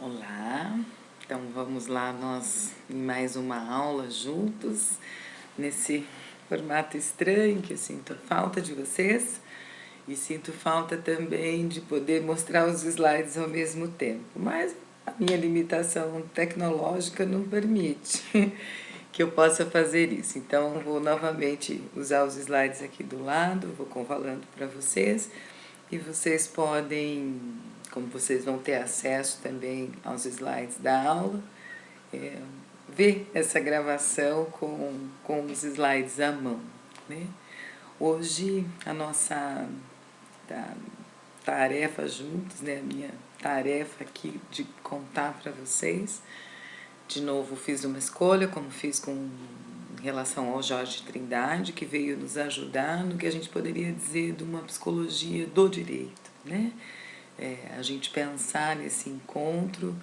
Olá, então vamos lá nós em mais uma aula juntos, nesse formato estranho que eu sinto falta de vocês e sinto falta também de poder mostrar os slides ao mesmo tempo, mas a minha limitação tecnológica não permite que eu possa fazer isso. Então vou novamente usar os slides aqui do lado, vou falando para vocês e vocês podem, como vocês vão ter acesso também aos slides da aula, ver essa gravação com os slides à mão, né? Hoje a nossa tarefa juntos, né? A minha tarefa aqui de contar para vocês. De novo fiz uma escolha, como fiz com relação ao Jorge Trindade, que veio nos ajudar no que a gente poderia dizer de uma psicologia do direito, né? A gente pensar nesse encontro,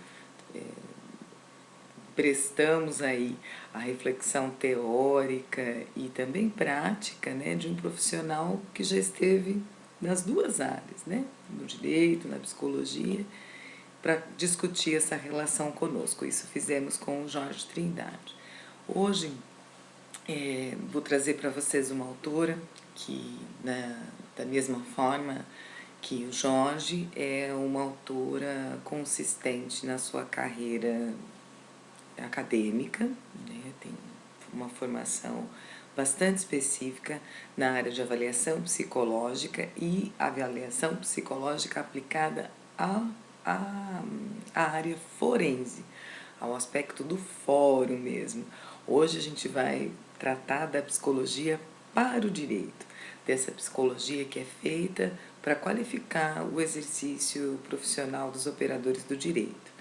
prestamos aí a reflexão teórica e também prática, né, de um profissional que já esteve nas duas áreas, né, no direito, na psicologia, para discutir essa relação conosco. Isso fizemos com o Jorge Trindade. Hoje vou trazer para vocês uma autora que, da mesma forma que o Jorge, é uma autora consistente na sua carreira acadêmica, né? Tem uma formação bastante específica na área de avaliação psicológica e avaliação psicológica aplicada à área forense, ao aspecto do fórum mesmo. Hoje a gente vai tratar da psicologia para o direito, dessa psicologia que é feita para qualificar o exercício profissional dos operadores do direito.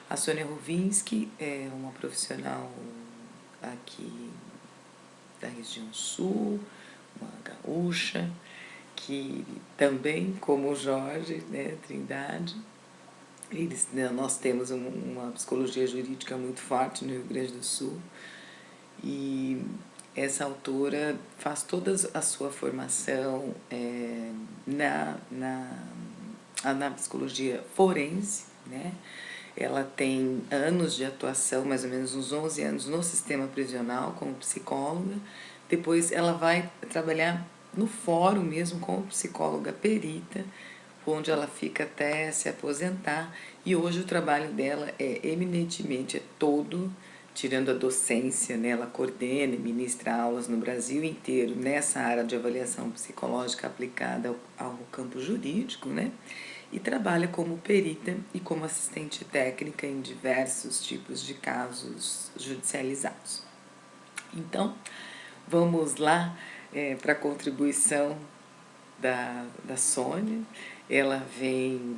A Sônia Ruvinski é uma profissional aqui da região sul, uma gaúcha, que também, como o Jorge, né, Trindade, nós temos uma psicologia jurídica muito forte no Rio Grande do Sul, e essa autora faz toda a sua formação na psicologia forense, né? Ela tem anos de atuação, mais ou menos uns 11 anos no sistema prisional como psicóloga. Depois ela vai trabalhar no fórum mesmo como psicóloga perita, onde ela fica até se aposentar. E hoje o trabalho dela é eminentemente todo, tirando a docência, né? Ela coordena e ministra aulas no Brasil inteiro nessa área de avaliação psicológica aplicada ao campo jurídico, né? E trabalha como perita e como assistente técnica em diversos tipos de casos judicializados. Então, vamos lá para a contribuição da Sônia. Ela vem,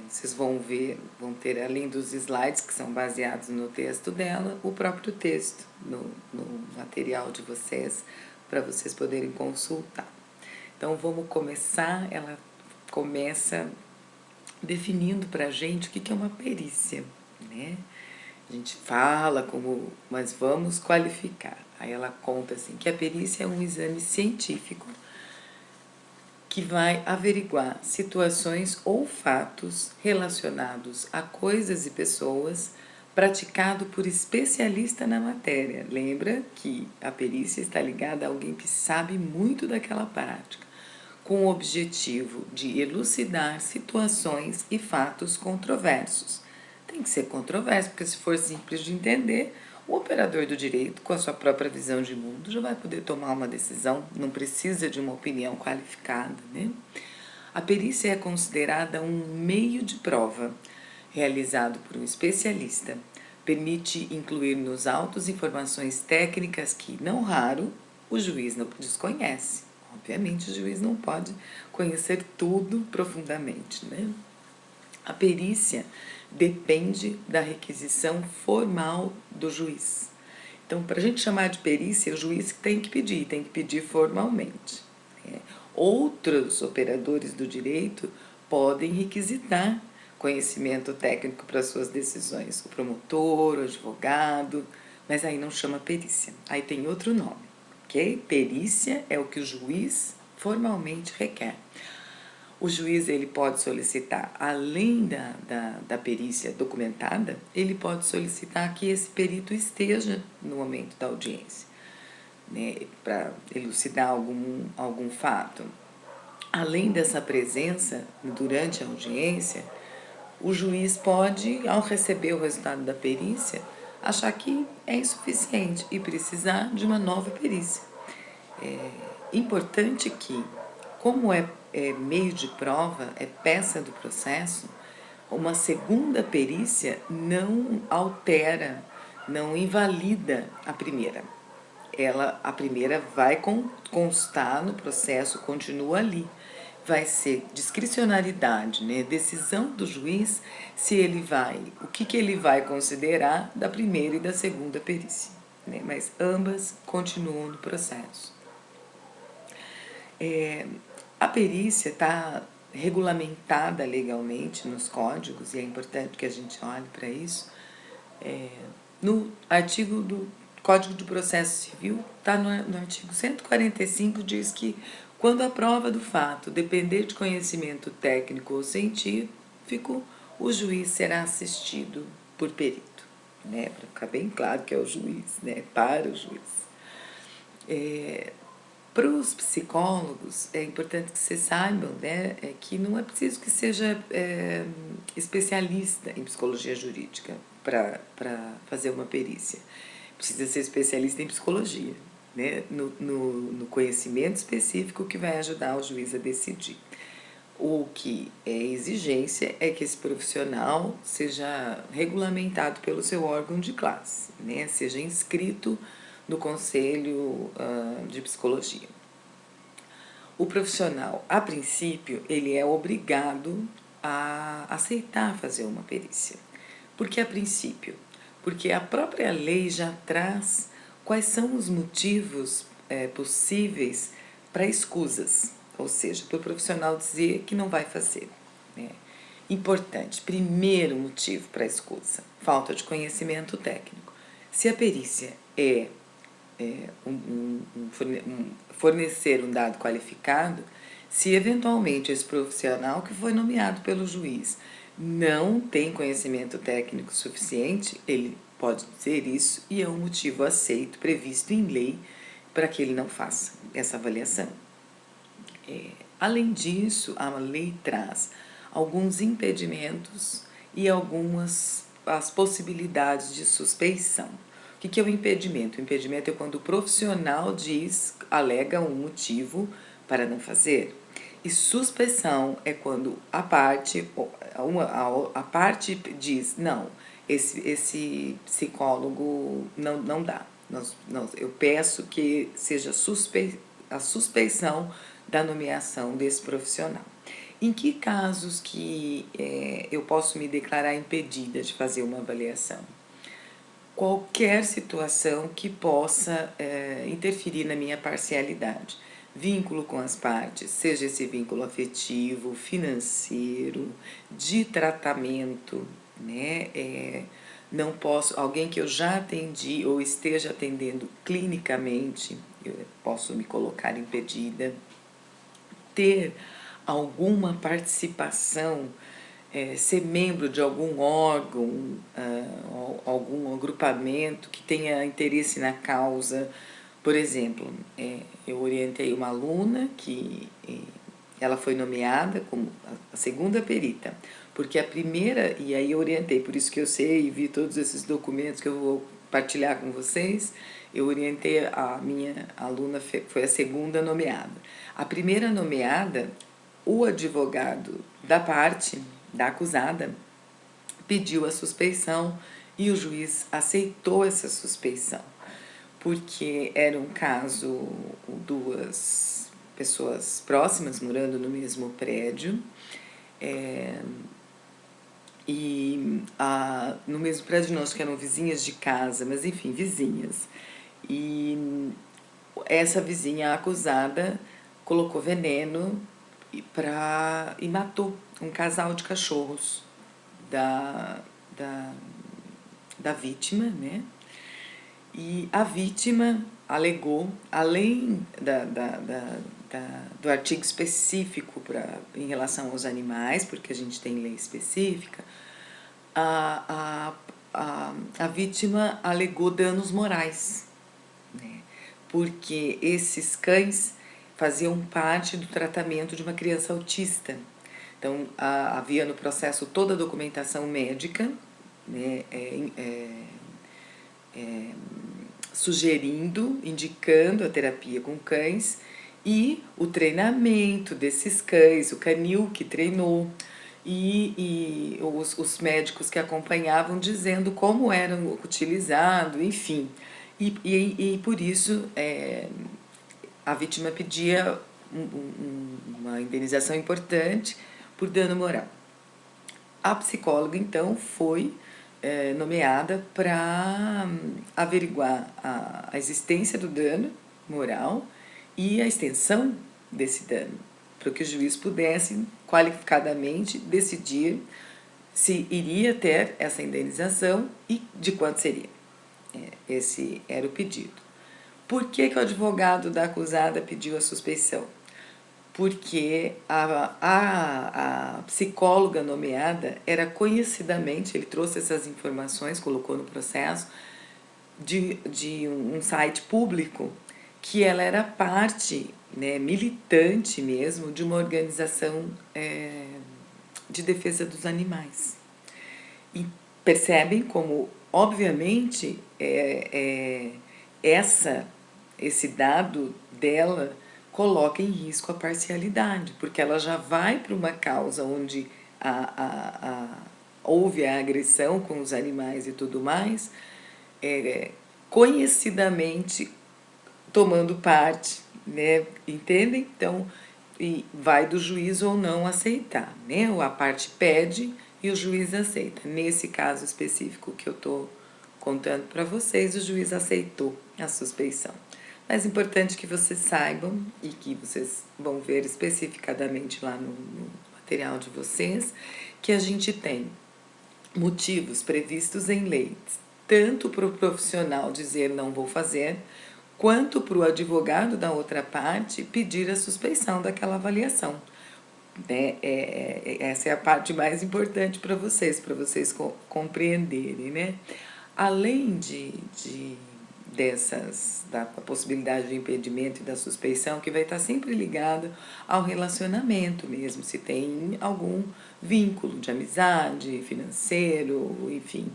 vocês vão ver, vão ter além dos slides que são baseados no texto dela, o próprio texto no material de vocês, para vocês poderem consultar. Então vamos começar, ela começa definindo para a gente o que é uma perícia, né? A gente fala como, mas vamos qualificar. Aí ela conta assim que a perícia é um exame científico que vai averiguar situações ou fatos relacionados a coisas e pessoas praticado por especialista na matéria. Lembra que a perícia está ligada a alguém que sabe muito daquela prática, com o objetivo de elucidar situações e fatos controversos. Tem que ser controverso, porque se for simples de entender, o operador do direito, com a sua própria visão de mundo, já vai poder tomar uma decisão, não precisa de uma opinião qualificada, né? A perícia é considerada um meio de prova, realizado por um especialista. Permite incluir nos autos informações técnicas que, não raro, o juiz não desconhece. Obviamente, o juiz não pode conhecer tudo profundamente, né? A perícia depende da requisição formal do juiz. Então, para a gente chamar de perícia, o juiz tem que pedir formalmente. Outros operadores do direito podem requisitar conhecimento técnico para suas decisões, o promotor, o advogado, mas aí não chama perícia, aí tem outro nome, ok? Perícia é o que o juiz formalmente requer. O juiz ele pode solicitar, além da perícia documentada, ele pode solicitar que esse perito esteja no momento da audiência, né, para elucidar algum fato. Além dessa presença durante a audiência, o juiz pode, ao receber o resultado da perícia, achar que é insuficiente e precisar de uma nova perícia. É importante que, como é meio de prova, é peça do processo, uma segunda perícia não altera, não invalida a primeira. A primeira vai constar no processo, continua ali. Vai ser discricionariedade, né? Decisão do juiz se ele o que ele vai considerar da primeira e da segunda perícia, né? Mas ambas continuam no processo. A perícia está regulamentada legalmente nos códigos, e é importante que a gente olhe para isso. No artigo do Código de Processo Civil, está no artigo 145, diz que quando a prova do fato depender de conhecimento técnico ou científico, o juiz será assistido por perito, né? Para ficar bem claro que é o juiz, né? Para o juiz. Para os psicólogos, é importante que vocês saibam, né, que não é preciso que seja especialista em psicologia jurídica para fazer uma perícia. Precisa ser especialista em psicologia, né, no conhecimento específico que vai ajudar o juiz a decidir. O que é exigência é que esse profissional seja regulamentado pelo seu órgão de classe, né, seja inscrito no Conselho de Psicologia. O profissional, a princípio, ele é obrigado a aceitar fazer uma perícia. Por que a princípio? Porque a própria lei já traz quais são os motivos possíveis para escusas, ou seja, para o profissional dizer que não vai fazer, né? Importante, primeiro motivo para a escusa, falta de conhecimento técnico. Se a perícia fornecer um dado qualificado, se eventualmente esse profissional que foi nomeado pelo juiz não tem conhecimento técnico suficiente, ele pode dizer isso e é um motivo aceito, previsto em lei, para que ele não faça essa avaliação. Além disso, a lei traz alguns impedimentos e as possibilidades de suspeição. O que é o impedimento? O impedimento é quando o profissional alega um motivo para não fazer. E suspeição é quando a parte diz, não, esse psicólogo não dá. Eu peço que seja a suspeição da nomeação desse profissional. Em que casos que eu posso me declarar impedida de fazer uma avaliação? Qualquer situação que possa interferir na minha parcialidade. Vínculo com as partes, seja esse vínculo afetivo, financeiro, de tratamento, né? Não posso, alguém que eu já atendi ou esteja atendendo clinicamente, eu posso me colocar impedida. Ter alguma participação, ser membro de algum órgão, algum agrupamento que tenha interesse na causa. Por exemplo, eu orientei uma aluna que ela foi nomeada como a segunda perita, porque a primeira, e aí eu orientei, por isso que eu sei e vi todos esses documentos que eu vou partilhar com vocês, eu orientei a minha aluna, foi a segunda nomeada. A primeira nomeada, o advogado da parte, da acusada, pediu a suspeição e o juiz aceitou essa suspeição, porque era um caso, duas pessoas próximas morando no mesmo prédio, e no mesmo prédio não, acho que eram vizinhas de casa, mas enfim, vizinhas. E essa vizinha acusada colocou veneno e matou um casal de cachorros da vítima, né? E a vítima alegou, além do artigo específico em relação aos animais, porque a gente tem lei específica, a vítima alegou danos morais, né? Porque esses cães faziam parte do tratamento de uma criança autista. Então, havia no processo toda a documentação médica, né, sugerindo, indicando a terapia com cães e o treinamento desses cães, o canil que treinou e os médicos que acompanhavam dizendo como eram utilizados, enfim. E por isso a vítima pedia uma indenização importante por dano moral. A psicóloga, então, foi nomeada para averiguar a existência do dano moral e a extensão desse dano, para que o juiz pudesse qualificadamente decidir se iria ter essa indenização e de quanto seria. Esse era o pedido. Por que o advogado da acusada pediu a suspeição? Porque a psicóloga nomeada era conhecidamente, ele trouxe essas informações, colocou no processo, de um site público, que ela era parte, né, militante mesmo, de uma organização de defesa dos animais. E percebem como, obviamente, esse dado dela coloca em risco a parcialidade, porque ela já vai para uma causa onde houve a agressão com os animais e tudo mais, conhecidamente tomando parte, né? Entendem? Então, vai do juiz ou não aceitar, né? A parte pede e o juiz aceita. Nesse caso específico que eu estou contando para vocês, o juiz aceitou a suspeição. Mas é importante que vocês saibam, e que vocês vão ver especificadamente lá no material de vocês, que a gente tem motivos previstos em lei, tanto para o profissional dizer não vou fazer, quanto para o advogado da outra parte pedir a suspeição daquela avaliação. Essa é a parte mais importante para vocês compreenderem, né? Além da possibilidade de impedimento e da suspeição, que vai estar sempre ligada ao relacionamento mesmo, se tem algum vínculo de amizade, financeiro, enfim,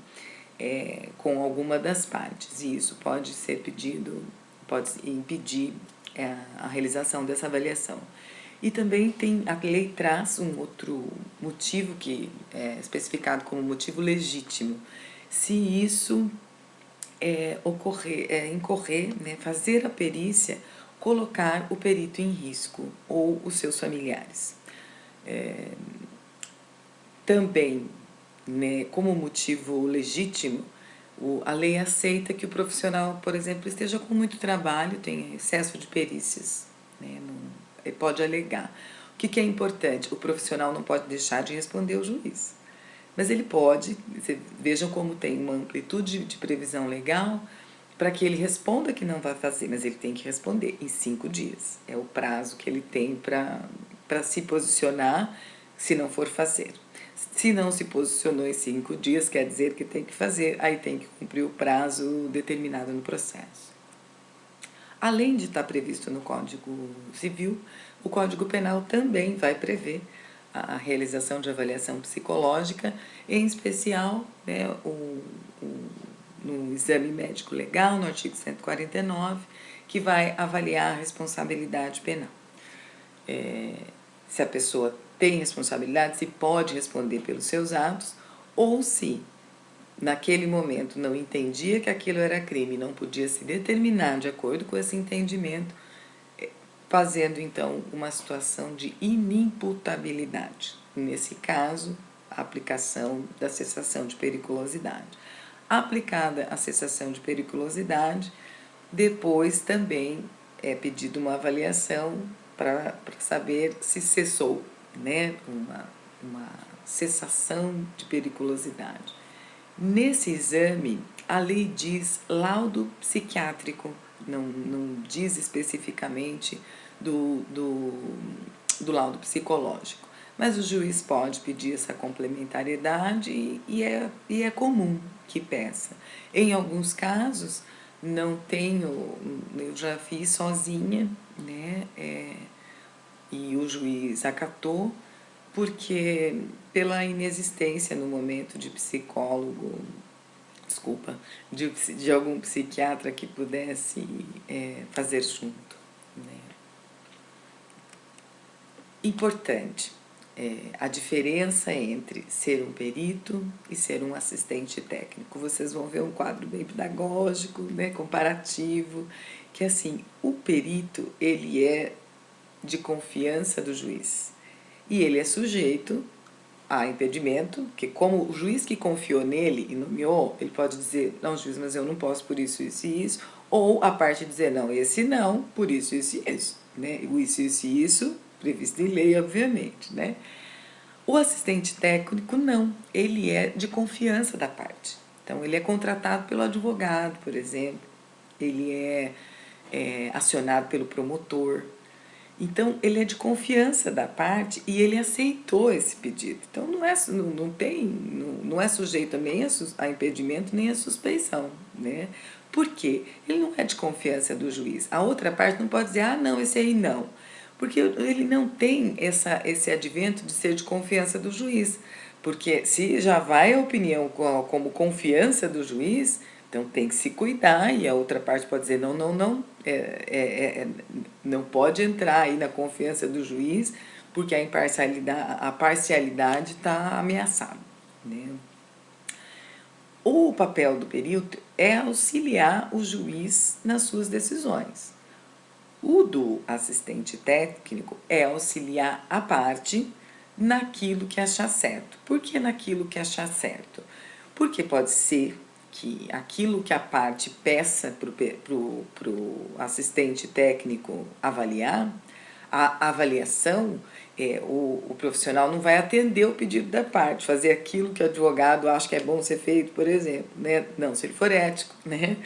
com alguma das partes. E isso pode ser pedido, pode impedir a realização dessa avaliação. E também a lei traz um outro motivo que é especificado como motivo legítimo. Se isso incorrer, né, fazer a perícia, colocar o perito em risco ou os seus familiares. Também, né, como motivo legítimo, a lei aceita que o profissional, por exemplo, esteja com muito trabalho, tenha excesso de perícias, né, ele pode alegar. O que é importante? O profissional não pode deixar de responder ao juiz. Mas ele pode, vejam como tem uma amplitude de previsão legal para que ele responda que não vai fazer, mas ele tem que responder em 5 dias. É o prazo que ele tem para se posicionar se não for fazer. Se não se posicionou em 5 dias, quer dizer que tem que fazer, aí tem que cumprir o prazo determinado no processo. Além de estar previsto no Código Civil, o Código Penal também vai prever a realização de avaliação psicológica, em especial, né, no exame médico legal, no artigo 149, que vai avaliar a responsabilidade penal. Se a pessoa tem responsabilidade, se pode responder pelos seus atos, ou se naquele momento não entendia que aquilo era crime, não podia se determinar de acordo com esse entendimento, fazendo então uma situação de inimputabilidade. Nesse caso, a aplicação da cessação de periculosidade. Aplicada a cessação de periculosidade, depois também é pedida uma avaliação para saber se cessou, né, uma cessação de periculosidade. Nesse exame, a lei diz laudo psiquiátrico, não diz especificamente do laudo psicológico. Mas o juiz pode pedir essa complementariedade e é comum que peça. Em alguns casos, não tenho, eu já fiz sozinha, né? E o juiz acatou, porque pela inexistência no momento de psicólogo, desculpa, de algum psiquiatra que pudesse fazer junto, né? Importante, a diferença entre ser um perito e ser um assistente técnico. Vocês vão ver um quadro bem pedagógico, né, comparativo, que assim, o perito, ele é de confiança do juiz e ele é sujeito a impedimento, que como o juiz que confiou nele e nomeou, ele pode dizer, não, juiz, mas eu não posso por isso, isso e isso, ou a parte dizer, não, esse não, por isso, isso e isso, né? O isso, isso e isso, previsto em lei, obviamente, né? O assistente técnico, não, ele é de confiança da parte. Então, ele é contratado pelo advogado, por exemplo, ele é acionado pelo promotor. Então, ele é de confiança da parte e ele aceitou esse pedido. Então, não é sujeito nem a impedimento nem a suspeição, né? Por quê? Ele não é de confiança do juiz. A outra parte não pode dizer, ah, não, esse aí não. Porque ele não tem esse advento de ser de confiança do juiz. Porque se já vai a opinião como confiança do juiz, então tem que se cuidar, e a outra parte pode dizer, não, não, não, não pode entrar aí na confiança do juiz, porque a parcialidade está ameaçada, né? O papel do perito é auxiliar o juiz nas suas decisões. O do assistente técnico é auxiliar a parte naquilo que achar certo. Por que naquilo que achar certo? Porque pode ser que aquilo que a parte peça para o assistente técnico avaliar, a avaliação, o profissional não vai atender o pedido da parte, fazer aquilo que o advogado acha que é bom ser feito, por exemplo, né? Não, se ele for ético, né?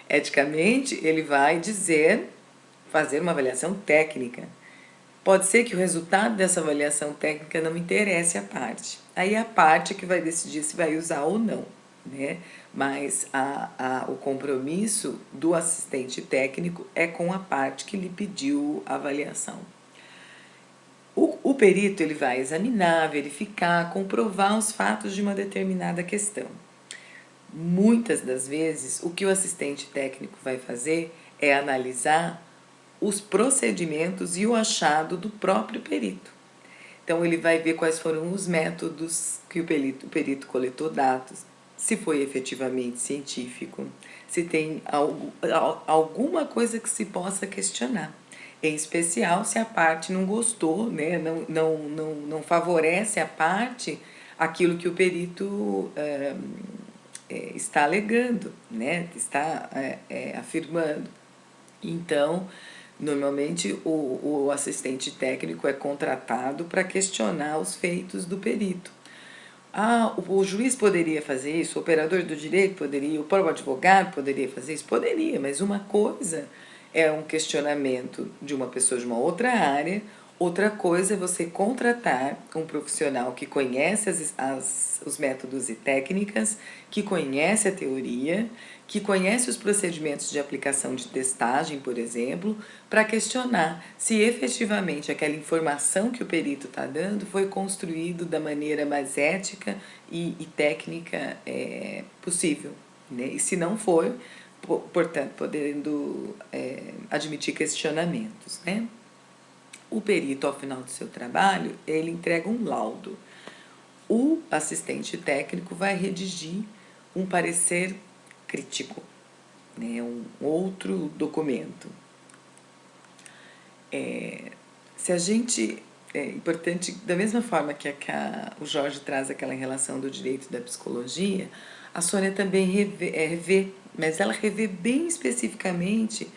Eticamente, ele vai fazer uma avaliação técnica. Pode ser que o resultado dessa avaliação técnica não interesse à parte. Aí a parte que vai decidir se vai usar ou não, né? Mas o compromisso do assistente técnico é com a parte que lhe pediu a avaliação. O perito ele vai examinar, verificar, comprovar os fatos de uma determinada questão. Muitas das vezes, o que o assistente técnico vai fazer é analisar os procedimentos e o achado do próprio perito. Então, ele vai ver quais foram os métodos que o perito coletou dados, se foi efetivamente científico, se tem alguma coisa que se possa questionar. Em especial, se a parte não gostou, né? não favorece a parte aquilo que o perito está alegando, né? Está afirmando. Então, normalmente o assistente técnico é contratado para questionar os feitos do perito. Ah, o juiz poderia fazer isso, o operador do direito poderia, o próprio advogado poderia fazer isso? Poderia, mas uma coisa é um questionamento de uma pessoa de uma outra área, outra coisa é você contratar um profissional que conhece os métodos e técnicas, que conhece a teoria, que conhece os procedimentos de aplicação de testagem, por exemplo, para questionar se efetivamente aquela informação que o perito está dando foi construído da maneira mais ética e técnica possível, né? E se não for, portanto, podendo admitir questionamentos, né? O perito, ao final do seu trabalho, ele entrega um laudo. O assistente técnico vai redigir um parecer crítico, né, um outro documento. Se a gente, é importante, da mesma forma que o Jorge traz aquela relação do direito e da psicologia, a Sônia também revê, mas ela revê bem especificamente,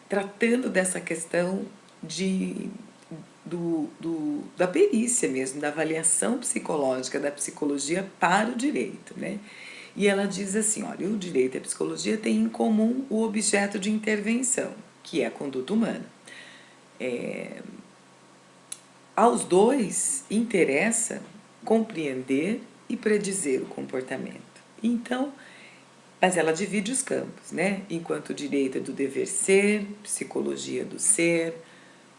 tratando dessa questão da perícia mesmo, da avaliação psicológica, da psicologia para o direito, né? E ela diz assim, olha, o direito e a psicologia têm em comum o objeto de intervenção, que é a conduta humana. Aos dois interessa compreender e predizer o comportamento. Então, mas ela divide os campos, né? Enquanto o direito é do dever ser, psicologia do ser,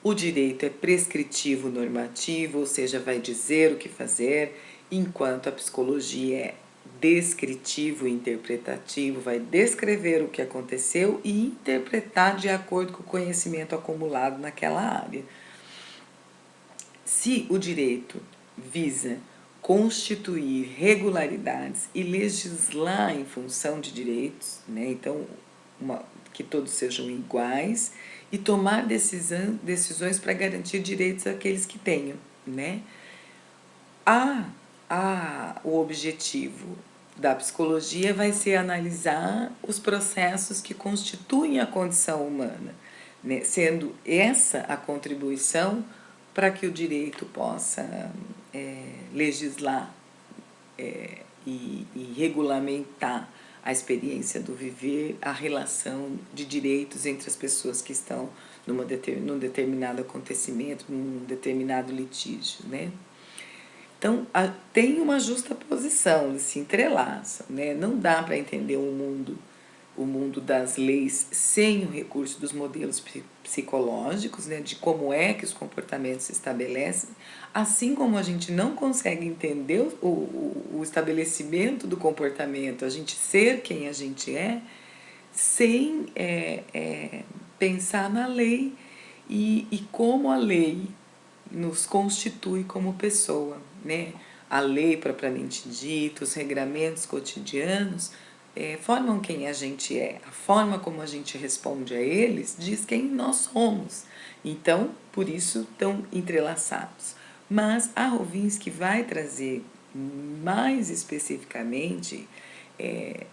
o direito é prescritivo normativo, ou seja, vai dizer o que fazer, enquanto a psicologia é descritivo e interpretativo, vai descrever o que aconteceu e interpretar de acordo com o conhecimento acumulado naquela área. Se o direito visa constituir regularidades e legislar em função de direitos, né? Então, que todos sejam iguais e tomar decisões para garantir direitos àqueles que tenham, né? O objetivo da psicologia vai ser analisar os processos que constituem a condição humana, né? Sendo essa a contribuição para que o direito possa legislar e regulamentar a experiência do viver, a relação de direitos entre as pessoas que estão num determinado acontecimento, num determinado litígio, né? Então, tem uma justa posição, eles se entrelaçam, né? Não dá para entender o mundo das leis sem o recurso dos modelos psicológicos, né? De como é que os comportamentos se estabelecem, assim como a gente não consegue entender o estabelecimento do comportamento, a gente ser quem a gente é, sem pensar na lei e como a lei nos constitui como pessoa, né? A lei propriamente dita, os regramentos cotidianos formam quem a gente é. A forma como a gente responde a eles diz quem nós somos. Então, por isso, estão entrelaçados. Mas a Rovinski vai trazer mais especificamente,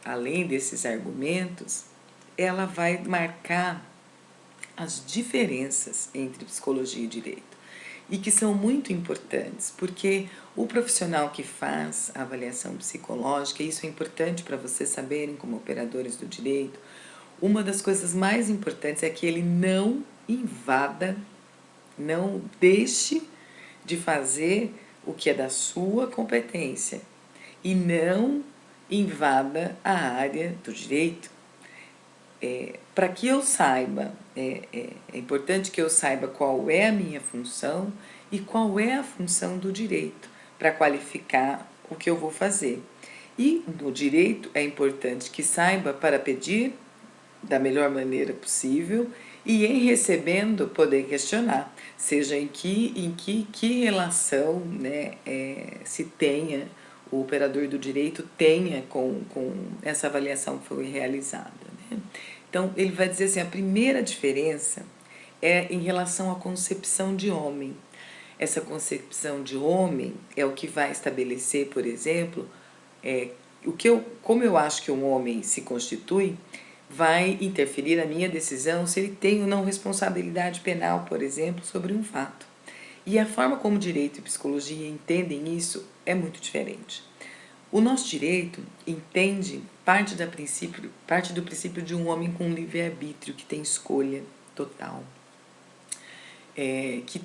além desses argumentos, ela vai marcar as diferenças entre psicologia e direito e que são muito importantes, porque o profissional que faz a avaliação psicológica, e isso é importante para vocês saberem como operadores do direito, uma das coisas mais importantes é que ele não invada, não deixe de fazer o que é da sua competência e não invada a área do direito. Para que eu saiba, é importante que eu saiba qual é a minha função e qual é a função do direito para qualificar o que eu vou fazer. E no direito é importante que saiba para pedir da melhor maneira possível e em recebendo poder questionar, seja em que relação, né, se tenha, o operador do direito tenha com essa avaliação que foi realizada, né? Então, ele vai dizer assim, a primeira diferença é em relação à concepção de homem. Essa concepção de homem é o que vai estabelecer, por exemplo, como eu acho que um homem se constitui, vai interferir na minha decisão se ele tem ou não responsabilidade penal, por exemplo, sobre um fato. E a forma como direito e psicologia entendem isso é muito diferente. O nosso direito entende parte do princípio de um homem com livre-arbítrio, que tem escolha total. Que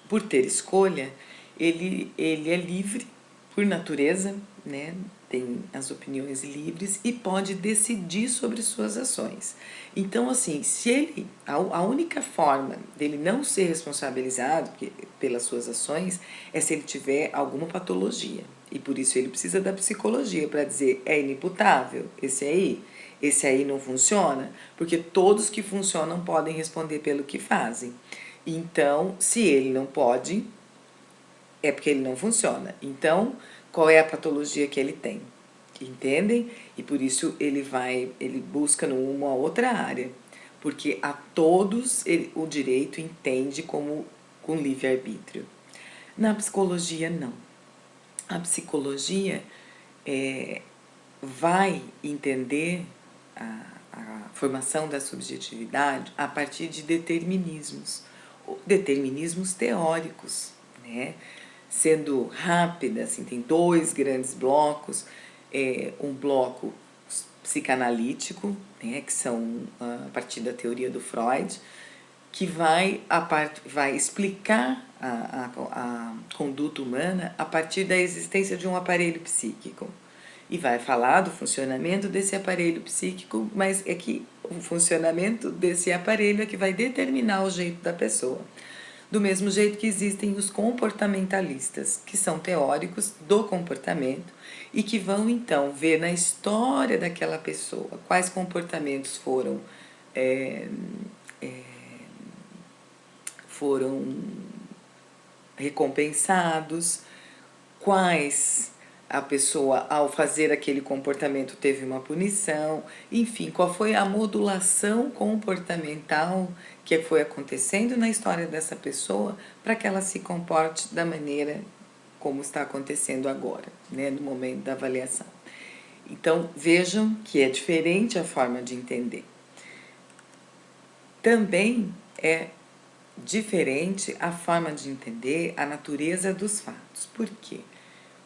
por ter escolha, ele é livre por natureza, né? Tem as opiniões livres e pode decidir sobre suas ações. Então, assim, se ele, a única forma dele não ser responsabilizado pelas suas ações é se ele tiver alguma patologia. E por isso ele precisa da psicologia para dizer, é inimputável esse aí não funciona, porque todos que funcionam podem responder pelo que fazem. Então, se ele não pode, é porque ele não funciona. Então, qual é a patologia que ele tem? Entendem? E por isso ele busca numa outra área, porque a todos o direito entende como com livre-arbítrio. Na psicologia, não. A psicologia vai entender a formação da subjetividade a partir de determinismos teóricos, né? Sendo rápida, assim, tem dois grandes blocos, um bloco psicanalítico, né, que são a partir da teoria do Freud, que vai explicar a conduta humana a partir da existência de um aparelho psíquico. E vai falar do funcionamento desse aparelho psíquico, mas é que o funcionamento desse aparelho é que vai determinar o jeito da pessoa. Do mesmo jeito que existem os comportamentalistas, que são teóricos do comportamento e que vão então ver na história daquela pessoa quais comportamentos foram recompensados, quais a pessoa, ao fazer aquele comportamento, teve uma punição, enfim, qual foi a modulação comportamental que foi acontecendo na história dessa pessoa para que ela se comporte da maneira como está acontecendo agora, né, no momento da avaliação. Então, vejam que é diferente a forma de entender. Também é diferente a forma de entender a natureza dos fatos. Por quê?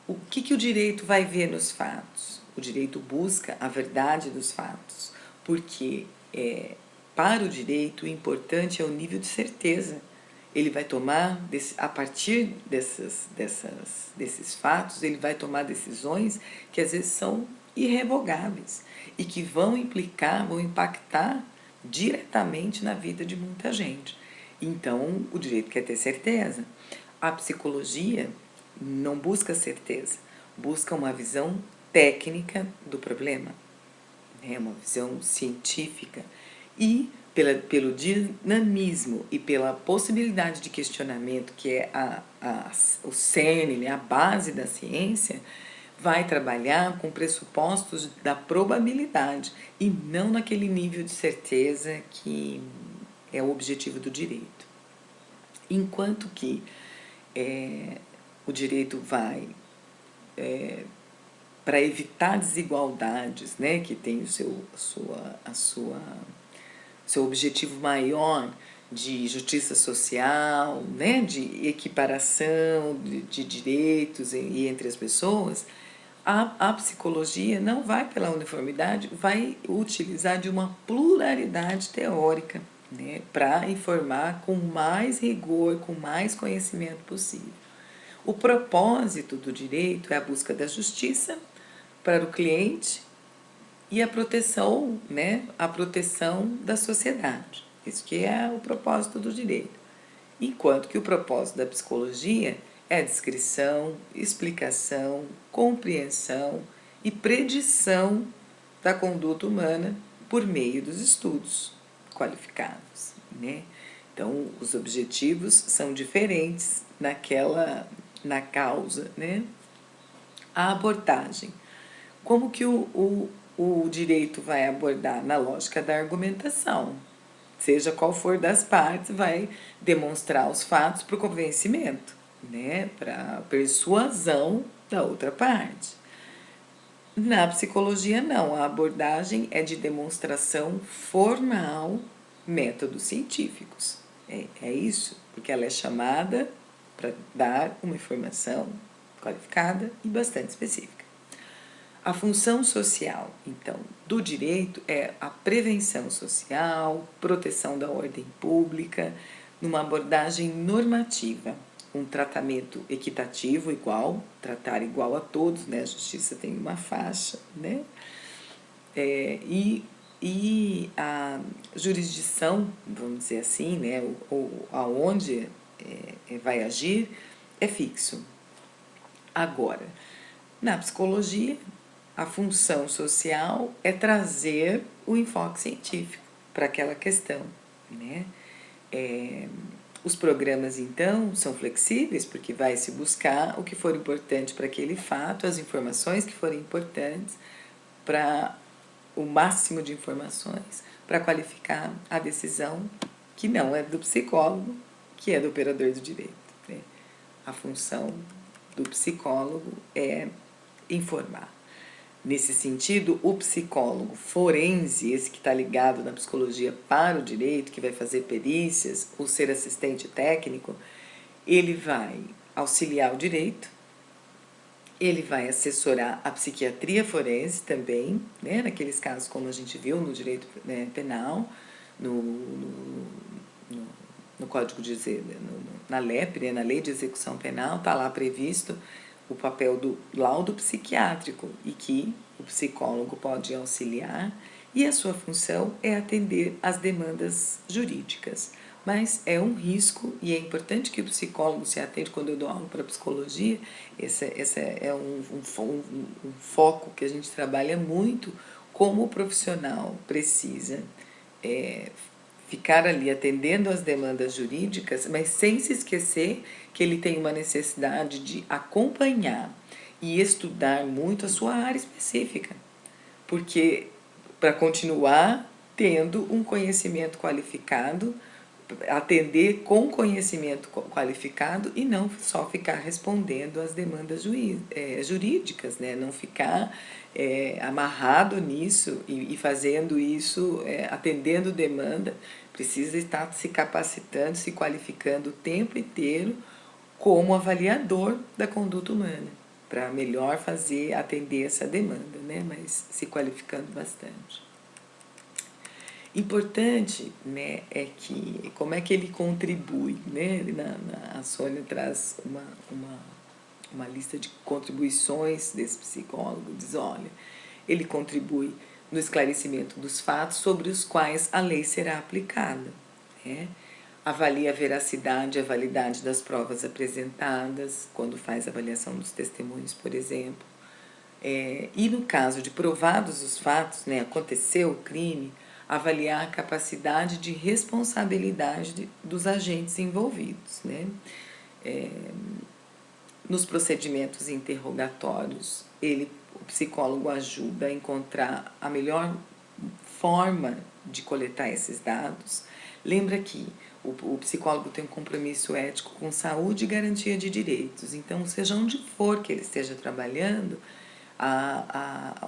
O que o direito vai ver nos fatos? O direito busca a verdade dos fatos, porque para o direito o importante é o nível de certeza. Ele vai tomar, a partir desses fatos, ele vai tomar decisões que às vezes são irrevogáveis e que vão impactar diretamente na vida de muita gente. Então, o direito quer ter certeza. A psicologia não busca certeza, busca uma visão técnica do problema, né? Uma visão científica. E pelo dinamismo e pela possibilidade de questionamento, que é o cerne, né, a base da ciência, vai trabalhar com pressupostos da probabilidade e não naquele nível de certeza que é o objetivo do direito. Enquanto que o direito vai para evitar desigualdades, né, que tem o seu objetivo maior de justiça social, né, de equiparação de direitos entre as pessoas, a psicologia não vai pela uniformidade, vai utilizar de uma pluralidade teórica, né, para informar com mais rigor, com mais conhecimento possível. O propósito do direito é a busca da justiça para o cliente e a proteção, né, a proteção da sociedade. Isso que é o propósito do direito. Enquanto que o propósito da psicologia é a descrição, explicação, compreensão e predição da conduta humana por meio dos estudos qualificados, né? Então, os objetivos são diferentes na causa, né? A abordagem. Como que o direito vai abordar? Na lógica da argumentação. Seja qual for das partes, vai demonstrar os fatos para o convencimento, né? Para a persuasão da outra parte. Na psicologia, não. A abordagem é de demonstração formal, métodos científicos. É isso, porque ela é chamada para dar uma informação qualificada e bastante específica. A função social, então, do direito é a prevenção social, proteção da ordem pública, numa abordagem normativa, um tratamento equitativo igual, tratar igual a todos, né? A justiça tem uma faixa, né? E a jurisdição, vamos dizer assim, né? Ou aonde vai agir, é fixo. Agora, na psicologia, a função social é trazer o enfoque científico para aquela questão, né? Os programas, então, são flexíveis, porque vai se buscar o que for importante para aquele fato, as informações que forem importantes, para o máximo de informações, para qualificar a decisão que não é do psicólogo, que é do operador do direito, né? A função do psicólogo é informar. Nesse sentido, o psicólogo forense, esse que está ligado na psicologia para o direito, que vai fazer perícias ou ser assistente técnico, ele vai auxiliar o direito, ele vai assessorar a psiquiatria forense também, né, naqueles casos como a gente viu no direito, né, penal, no Código de na LEP, né, na Lei de Execução Penal, está lá previsto o papel do laudo psiquiátrico e que o psicólogo pode auxiliar e a sua função é atender às demandas jurídicas. Mas é um risco e é importante que o psicólogo se atente. Quando eu dou aula para psicologia, esse é um foco que a gente trabalha muito, como o profissional precisa ficar ali atendendo às demandas jurídicas, mas sem se esquecer que ele tem uma necessidade de acompanhar e estudar muito a sua área específica, porque para continuar tendo um conhecimento qualificado, atender com conhecimento qualificado e não só ficar respondendo às demandas jurídicas, né? Não ficar amarrado nisso e fazendo isso, atendendo demanda. Precisa estar se capacitando, se qualificando o tempo inteiro como avaliador da conduta humana, para melhor atender essa demanda, né? Mas se qualificando bastante. Importante, né, é que como é que ele contribui, né? A Sônia traz uma lista de contribuições desse psicólogo, diz, olha, ele contribui no esclarecimento dos fatos sobre os quais a lei será aplicada, né? Avalia a veracidade e a validade das provas apresentadas, quando faz avaliação dos testemunhos, por exemplo. E no caso de provados os fatos, né, aconteceu o crime, avaliar a capacidade de responsabilidade dos agentes envolvidos, né? Nos procedimentos interrogatórios, o psicólogo ajuda a encontrar a melhor forma de coletar esses dados. Lembra que o psicólogo tem um compromisso ético com saúde e garantia de direitos. Então, seja onde for que ele esteja trabalhando,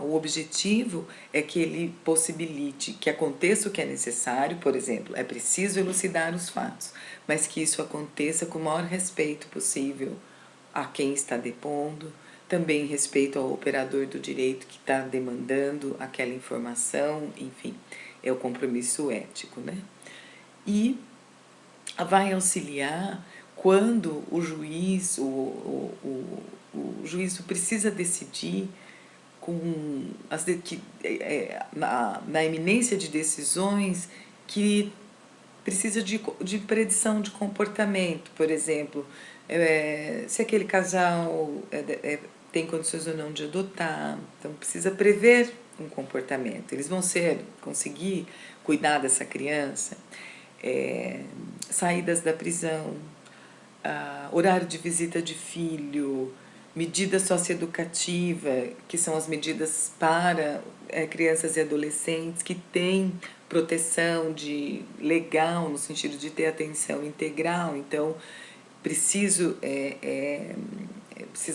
o objetivo é que ele possibilite que aconteça o que é necessário. Por exemplo, é preciso elucidar os fatos, mas que isso aconteça com o maior respeito possível a quem está depondo, também respeito ao operador do direito que está demandando aquela informação, enfim, é o compromisso ético, né? E vai auxiliar quando o juiz, o juízo precisa decidir na iminência de decisões que precisa de predição de comportamento, por exemplo, se aquele casal tem condições ou não de adotar, então precisa prever um comportamento. Eles vão conseguir cuidar dessa criança, saídas da prisão, horário de visita de filho, medida socioeducativa, que são as medidas para crianças e adolescentes que têm proteção legal, no sentido de ter atenção integral. Então, precisa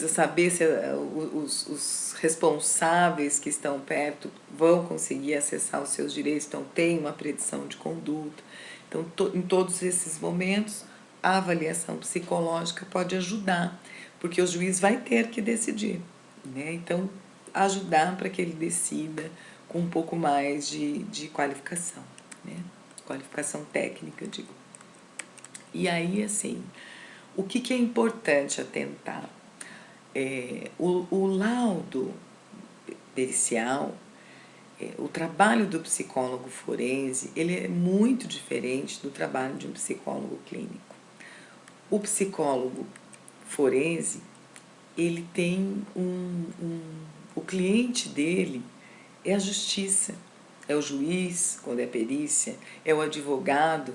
saber se os responsáveis que estão perto vão conseguir acessar os seus direitos, então tem uma predição de conduta. Então, em todos esses momentos, a avaliação psicológica pode ajudar, porque o juiz vai ter que decidir, né? Então, ajudar para que ele decida com um pouco mais de qualificação, né? Qualificação técnica, digo. E aí, assim, o que é importante atentar? O laudo pericial, o trabalho do psicólogo forense, ele é muito diferente do trabalho de um psicólogo clínico. O psicólogo forense, ele tem o cliente dele é a justiça, é o juiz, quando é perícia, é o advogado,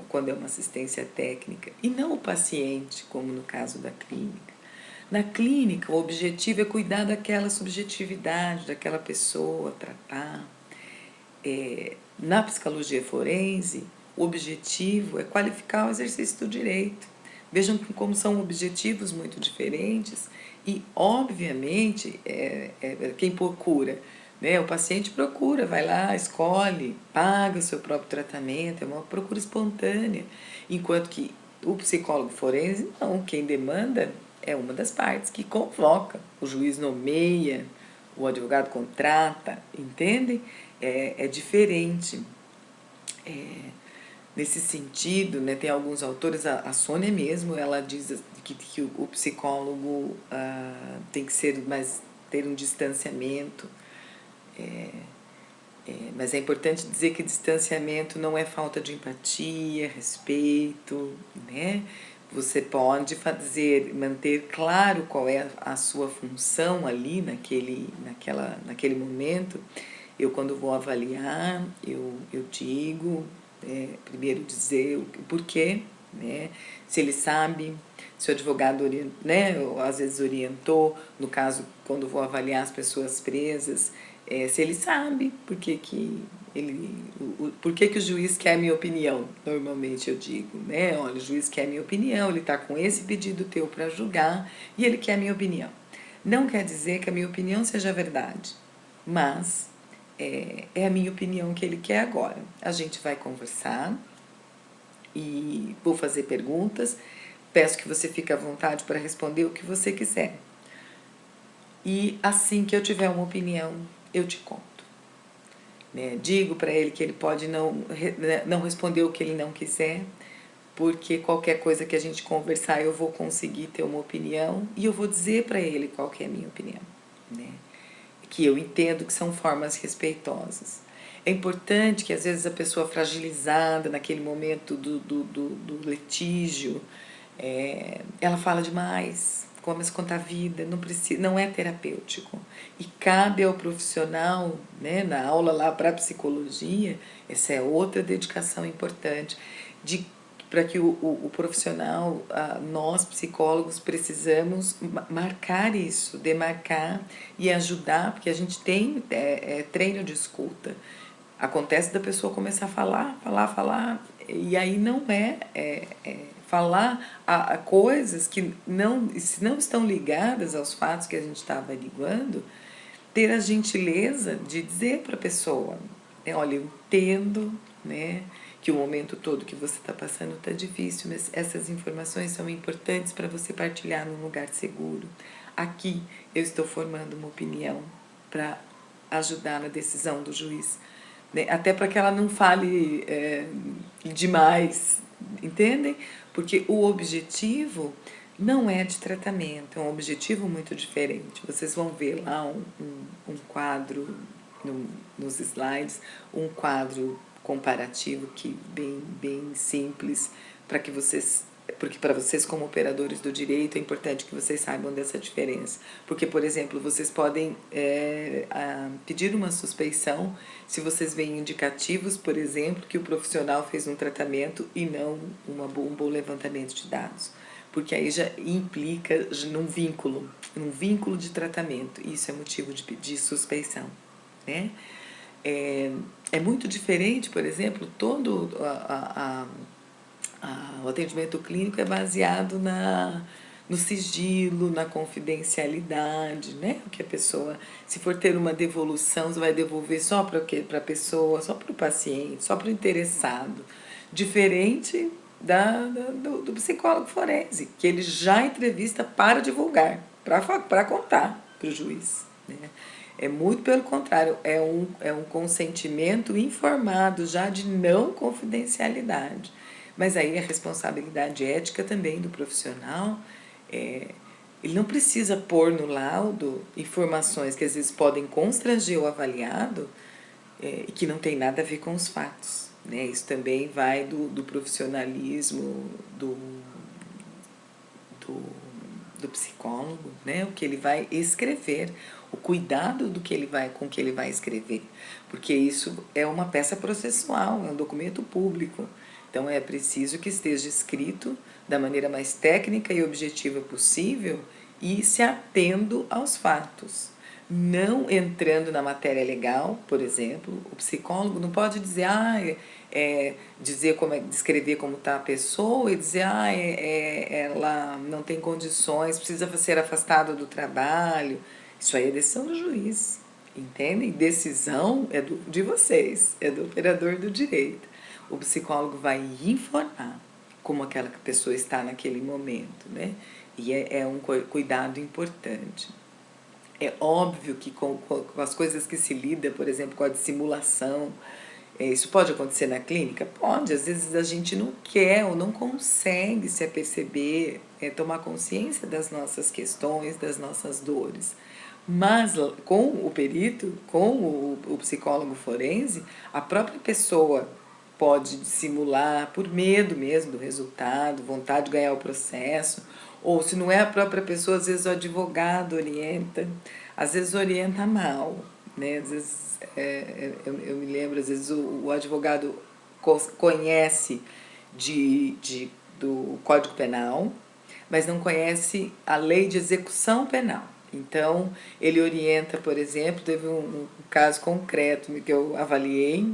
quando é uma assistência técnica, e não o paciente, como no caso da clínica. Na clínica, o objetivo é cuidar daquela subjetividade, daquela pessoa, tratar. Na psicologia forense, o objetivo é qualificar o exercício do direito. Vejam como são objetivos muito diferentes e, obviamente, quem procura, né? O paciente procura, vai lá, escolhe, paga o seu próprio tratamento, é uma procura espontânea, enquanto que o psicólogo forense, não, quem demanda é uma das partes que convoca, o juiz nomeia, o advogado contrata, entendem? É diferente. Nesse sentido, né, tem alguns autores, a Sônia mesmo, ela diz que o psicólogo tem que ser mais, ter um distanciamento, mas é importante dizer que distanciamento não é falta de empatia, respeito, né? Você pode manter claro qual é a sua função ali naquele momento. Eu, quando vou avaliar, eu digo, primeiro dizer o porquê, né? Se ele sabe, se o advogado, né, às vezes orientou, no caso, quando vou avaliar as pessoas presas, se ele sabe por que por que o juiz quer a minha opinião, normalmente eu digo, né? Olha, o juiz quer a minha opinião, ele está com esse pedido teu para julgar e ele quer a minha opinião. Não quer dizer que a minha opinião seja verdade, mas é a minha opinião que ele quer agora. A gente vai conversar e vou fazer perguntas, peço que você fique à vontade para responder o que você quiser. E assim que eu tiver uma opinião, eu te conto. Né? Digo para ele que ele pode não responder o que ele não quiser, porque qualquer coisa que a gente conversar eu vou conseguir ter uma opinião e eu vou dizer para ele qual que é a minha opinião, né? Que eu entendo que são formas respeitosas. É importante que às vezes a pessoa fragilizada naquele momento do litígio, ela fala demais, começa a contar a vida, não é terapêutico. E cabe ao profissional, né, na aula lá para psicologia, essa é outra dedicação importante, para que o profissional, nós psicólogos precisamos marcar isso, demarcar e ajudar, porque a gente tem treino de escuta. Acontece da pessoa começar a falar, e aí não falar a coisas que se não estão ligadas aos fatos que a gente está averiguando, ter a gentileza de dizer para a pessoa, olha, eu entendo, né, que o momento todo que você está passando está difícil, mas essas informações são importantes para você partilhar num lugar seguro. Aqui eu estou formando uma opinião para ajudar na decisão do juiz, né? Até para que ela não fale demais, entendem? Porque o objetivo não é de tratamento, é um objetivo muito diferente. Vocês vão ver lá um quadro nos slides, um quadro comparativo que bem simples, para que vocês, porque para vocês como operadores do direito é importante que vocês saibam dessa diferença. Porque, por exemplo, vocês podem pedir uma suspeição se vocês veem indicativos, por exemplo, que o profissional fez um tratamento e não um bom levantamento de dados. Porque aí já implica num vínculo de tratamento. Isso é motivo de suspeição, né? É muito diferente, por exemplo, todo o atendimento clínico é baseado no sigilo, na confidencialidade, né? O que a pessoa, se for ter uma devolução, você vai devolver só para a pessoa, só para o paciente, só para o interessado. Diferente do psicólogo forense, que ele já entrevista para divulgar, para contar para o juiz, né? É muito pelo contrário, é um consentimento informado já de não confidencialidade. Mas aí a responsabilidade ética também do profissional, ele não precisa pôr no laudo informações que às vezes podem constranger o avaliado e que não tem nada a ver com os fatos, né? Isso também vai do profissionalismo do psicólogo, né? O que ele vai escrever, o cuidado com que ele vai escrever, porque isso é uma peça processual, é um documento público. Então é preciso que esteja escrito da maneira mais técnica e objetiva possível e se atendo aos fatos. Não entrando na matéria legal, por exemplo, o psicólogo não pode dizer, dizer descrever como está a pessoa e dizer, ela não tem condições, precisa ser afastada do trabalho. Isso aí é decisão do juiz, entendem? Decisão é de vocês, é do operador do direito. O psicólogo vai informar como aquela pessoa está naquele momento, né? E é um cuidado importante. É óbvio que com as coisas que se lida, por exemplo, com a dissimulação, Isso pode acontecer na clínica? Pode, às vezes a gente não quer ou não consegue se aperceber, tomar consciência das nossas questões, das nossas dores. Mas com o perito, com o psicólogo forense, a própria pessoa pode dissimular por medo mesmo do resultado, vontade de ganhar o processo, ou se não é a própria pessoa, às vezes o advogado orienta, às vezes orienta mal, né? Às vezes, eu me lembro, às vezes o advogado conhece do Código Penal, mas não conhece a lei de execução penal. Então, ele orienta, por exemplo, teve um caso concreto que eu avaliei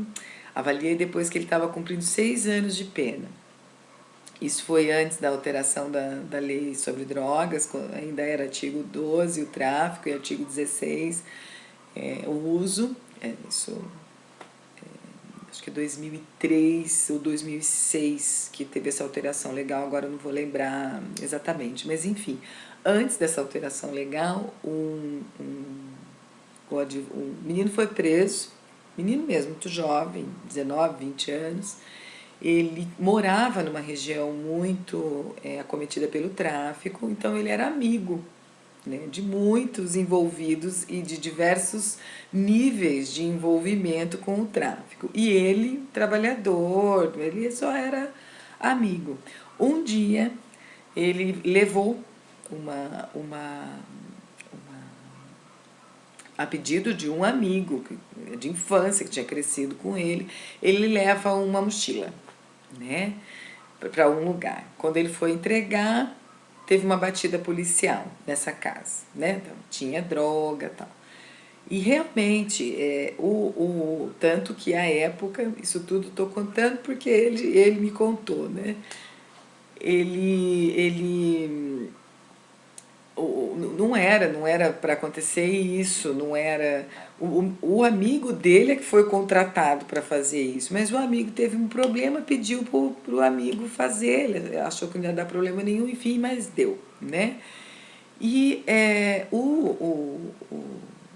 depois que ele estava cumprindo 6 anos de pena. Isso foi antes da alteração da lei sobre drogas, ainda era artigo 12 o tráfico e artigo 16 o uso, isso acho que é 2003 ou 2006 que teve essa alteração legal, agora eu não vou lembrar exatamente, mas enfim, antes dessa alteração legal, um menino foi preso, menino mesmo, muito jovem, 19, 20 anos, ele morava numa região muito acometida pelo tráfico, então ele era amigo, né, de muitos envolvidos e de diversos níveis de envolvimento com o tráfico. E ele, trabalhador, ele só era amigo. Um dia, ele levou a pedido de um amigo de infância que tinha crescido com ele leva uma mochila, né, para um lugar. Quando ele foi entregar, teve uma batida policial nessa casa, né? Então, tinha droga e tal. E realmente, tanto que à época, isso tudo estou contando porque ele me contou, né? Não era para acontecer isso, não era... O amigo dele é que foi contratado para fazer isso, mas o amigo teve um problema, pediu para o amigo fazer, ele achou que não ia dar problema nenhum, enfim, mas deu, né? E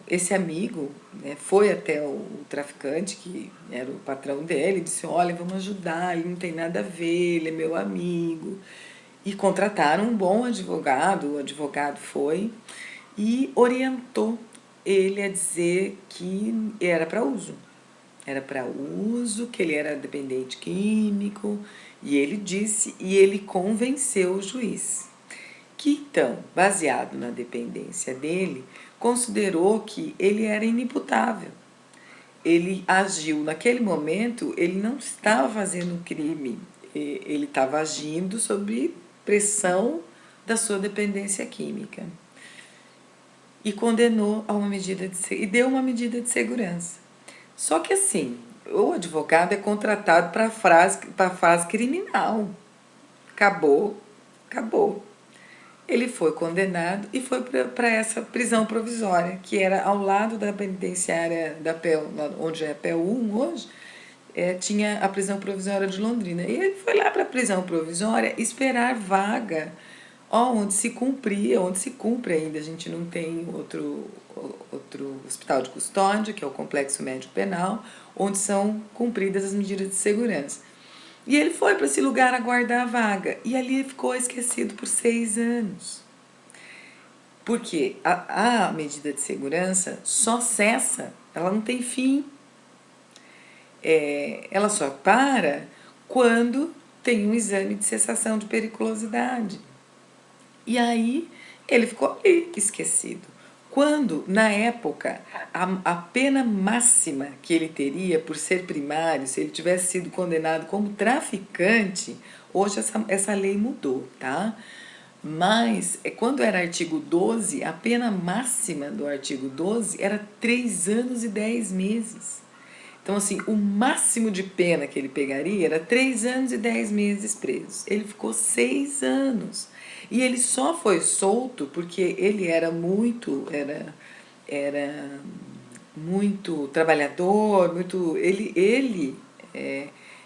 esse amigo, né, foi até o traficante, que era o patrão dele, e disse, olha, vamos ajudar, ele não tem nada a ver, ele é meu amigo. E contrataram um bom advogado, o advogado foi e orientou ele a dizer que era para uso. Era para uso, que ele era dependente químico, e ele disse, e ele convenceu o juiz, que então, baseado na dependência dele, considerou que ele era inimputável. Ele agiu, naquele momento, ele não estava fazendo um crime, ele estava agindo sob pressão da sua dependência química. E condenou a uma medida e deu uma medida de segurança. Só que assim, o advogado é contratado para a fase criminal. Acabou, acabou. Ele foi condenado e foi para essa prisão provisória, que era ao lado da penitenciária da PEU, onde é a PEU 1 hoje, tinha a prisão provisória de Londrina. E ele foi lá para a prisão provisória esperar vaga, onde se cumpria, onde se cumpre ainda. A gente não tem outro hospital de custódia, que é o Complexo Médico Penal, onde são cumpridas as medidas de segurança. E ele foi para esse lugar aguardar a vaga. E ali ficou esquecido por 6 anos. Porque a medida de segurança só cessa, ela não tem fim. Ela só para quando tem um exame de cessação de periculosidade. E aí ele ficou ali, esquecido. Quando, na época, a pena máxima que ele teria por ser primário, se ele tivesse sido condenado como traficante, hoje essa lei mudou, tá? Mas, quando era artigo 12, a pena máxima do artigo 12 era 3 anos e 10 meses. Então, assim, o máximo de pena que ele pegaria era 3 anos e 10 meses preso. Ele ficou 6 anos. E ele só foi solto porque ele era muito trabalhador, ele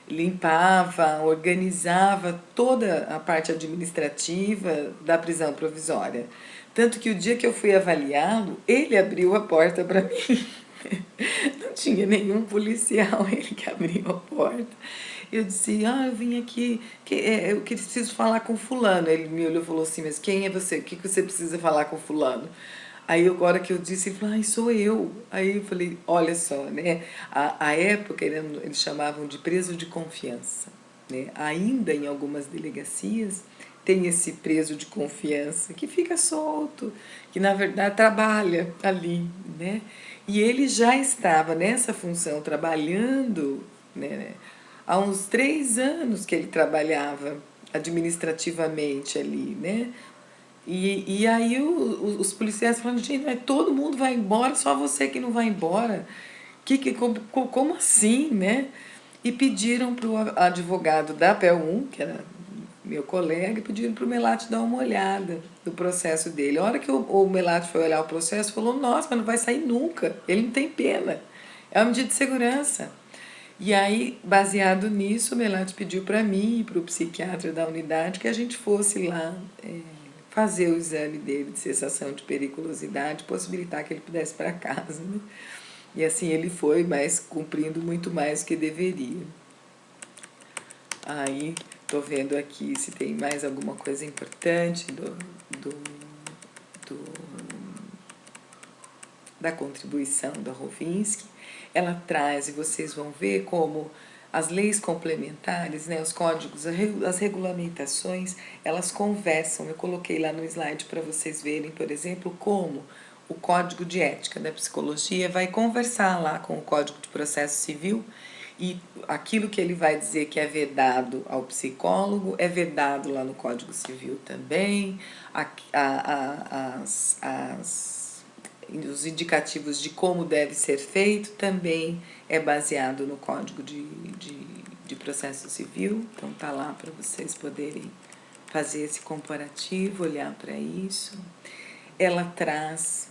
limpava, organizava toda a parte administrativa da prisão provisória. Tanto que o dia que eu fui avaliá-lo, ele abriu a porta para mim. Não tinha nenhum policial, ele que abriu a porta. Eu disse, eu vim aqui, eu preciso falar com fulano. Ele me olhou e falou assim, mas quem é você? O que você precisa falar com fulano? Aí agora que eu disse, ele falou, sou eu. Aí eu falei, olha só, né? A época eles chamavam de preso de confiança, né? Ainda em algumas delegacias tem esse preso de confiança que fica solto, que na verdade trabalha ali, né? E ele já estava nessa função trabalhando, né? Há uns 3 anos que ele trabalhava administrativamente ali, né? E aí os policiais falando, gente, mas todo mundo vai embora, só você que não vai embora. Como assim, né? E pediram para o advogado da PEL 1, que era meu colega, pediram para o Melati dar uma olhada do processo dele. A hora que o Melati foi olhar o processo, falou, nossa, mas não vai sair nunca, ele não tem pena. É uma medida de segurança. E aí, baseado nisso, o Melati pediu para mim e para o psiquiatra da unidade que a gente fosse lá fazer o exame dele de cessação de periculosidade, possibilitar que ele pudesse ir para casa, né? E assim ele foi, mas cumprindo muito mais do que deveria. Aí, tô vendo aqui se tem mais alguma coisa importante da contribuição da Rovinski. Ela traz, e vocês vão ver como as leis complementares, né, os códigos, as regulamentações, elas conversam. Eu coloquei lá no slide para vocês verem, por exemplo, como o Código de Ética da Psicologia vai conversar lá com o Código de Processo Civil, e aquilo que ele vai dizer que é vedado ao psicólogo é vedado lá no Código Civil também. Os indicativos de como deve ser feito também é baseado no Código de Processo Civil. Então tá lá para vocês poderem fazer esse comparativo, olhar para isso. Ela traz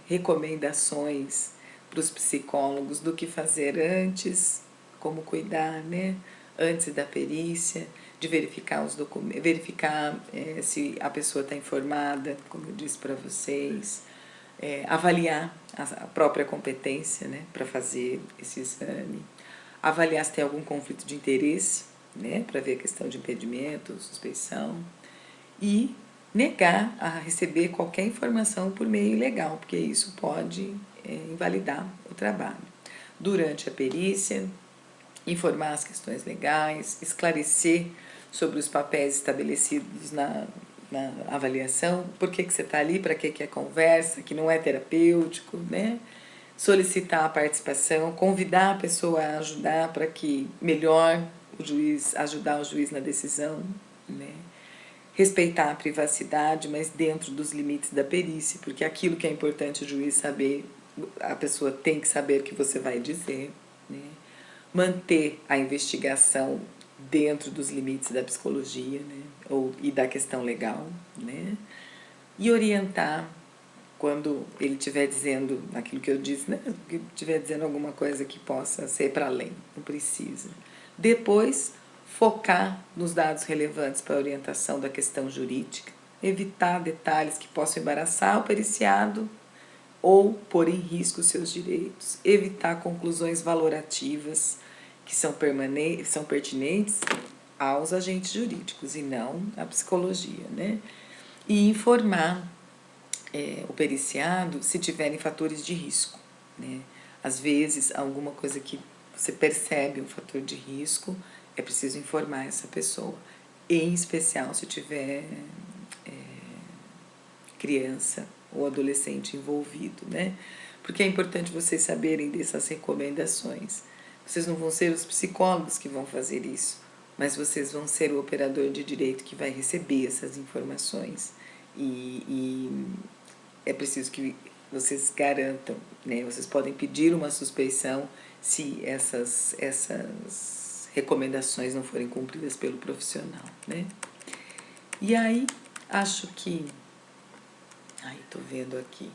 recomendações para os psicólogos do que fazer antes, como cuidar, né? Antes da perícia, de verificar os documentos, verificar se a pessoa está informada, como eu disse para vocês, avaliar a própria competência, né, para fazer esse exame, avaliar se tem algum conflito de interesse, né, para ver a questão de impedimento, suspeição, e negar a receber qualquer informação por meio ilegal, porque isso pode invalidar o trabalho. Durante a perícia, informar as questões legais, esclarecer sobre os papéis estabelecidos na avaliação, por que você está ali, para que é conversa, que não é terapêutico, né? Solicitar a participação, convidar a pessoa a ajudar para que melhor o juiz, ajudar o juiz na decisão, né? Respeitar a privacidade, mas dentro dos limites da perícia, porque aquilo que é importante o juiz saber, a pessoa tem que saber o que você vai dizer, né? Manter a investigação dentro dos limites da psicologia, né? E da questão legal, né? E orientar quando ele estiver dizendo aquilo que eu disse, né? Que estiver dizendo alguma coisa que possa ser para além, não precisa. Depois, focar nos dados relevantes para a orientação da questão jurídica, evitar detalhes que possam embaraçar o periciado ou pôr em risco seus direitos, evitar conclusões valorativas que são pertinentes aos agentes jurídicos e não à psicologia, né? E informar o periciado se tiverem fatores de risco, né? Às vezes, alguma coisa que você percebe um fator de risco, é preciso informar essa pessoa, em especial se tiver criança ou adolescente envolvido, né? Porque é importante vocês saberem dessas recomendações. Vocês não vão ser os psicólogos que vão fazer isso, mas vocês vão ser o operador de direito que vai receber essas informações. E é preciso que vocês garantam, né? Vocês podem pedir uma suspeição se essas recomendações não forem cumpridas pelo profissional, né? E aí, acho que... tô vendo aqui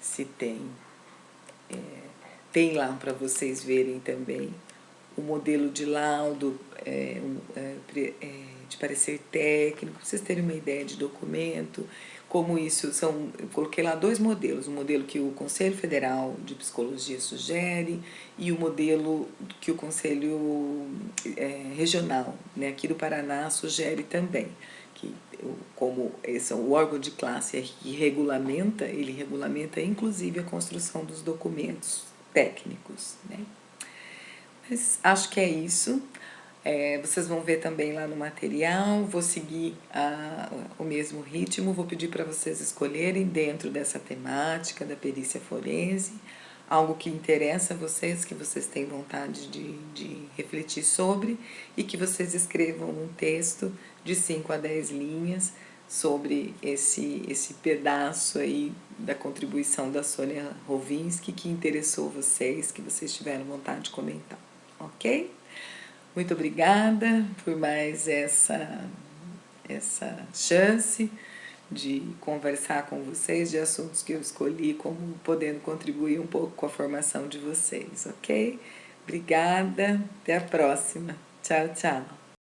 se tem... tem lá para vocês verem também o modelo de laudo, de parecer técnico, para vocês terem uma ideia de documento, como isso são, eu coloquei lá 2 modelos, o modelo que o Conselho Federal de Psicologia sugere e o modelo que o Conselho Regional, né, aqui do Paraná sugere também, que como esse é o órgão de classe que regulamenta, ele regulamenta inclusive a construção dos documentos técnicos, né. Mas acho que é isso. Vocês vão ver também lá no material, vou seguir o mesmo ritmo, vou pedir para vocês escolherem dentro dessa temática da perícia forense, algo que interessa a vocês, que vocês têm vontade de refletir sobre e que vocês escrevam um texto de 5 a 10 linhas sobre esse pedaço aí da contribuição da Sônia Rovinski que interessou vocês, que vocês tiveram vontade de comentar, ok? Muito obrigada por mais essa chance de conversar com vocês de assuntos que eu escolhi como podendo contribuir um pouco com a formação de vocês, ok? Obrigada, até a próxima. Tchau, tchau.